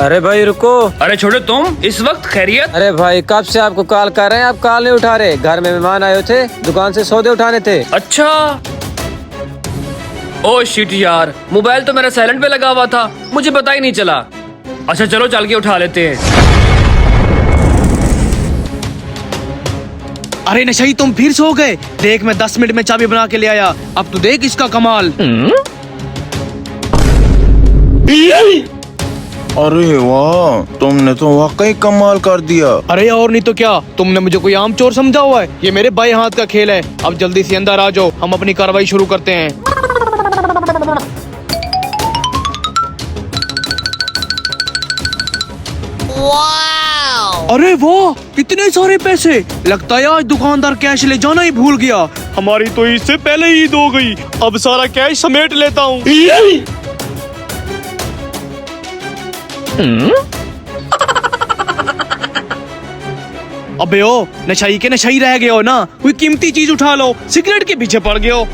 अरे भाई रुको। अरे छोड़ो तुम, इस वक्त खैरियत? अरे भाई कब से आपको कॉल कर रहे हैं, आप कॉल नहीं उठा रहे। घर में मेहमान आए थे, दुकान से सौदे उठाने थे। अच्छा। ओ शिट यार, मोबाइल तो मेरा साइलेंट पे लगा हुआ था, मुझे पता ही नहीं चला। अच्छा चलो चल के उठा लेते हैं। अरे नशई तुम फिर सो गए। देख मैं 10 मिनट में चाबी बना के ले आया। अब तू देख इसका कमाल। अरे वाह, तुमने तो वाकई कमाल कर दिया। अरे और नहीं तो क्या, तुमने मुझे कोई आम चोर समझा हुआ है? ये मेरे बाएं हाथ का खेल है। अब जल्दी से अंदर आ जाओ, हम अपनी कार्रवाई शुरू करते हैं। अरे वाह, इतने सारे पैसे। लगता है आज दुकानदार कैश ले जाना ही भूल गया। हमारी तो इससे पहले ही ईद हो गई। अब सारा कैश समेट लेता हूँ। अबे ओ, नशाई के नशाई रह गए हो ना। कोई कीमती चीज उठा लो, सिगरेट के पीछे पड़ गए हो।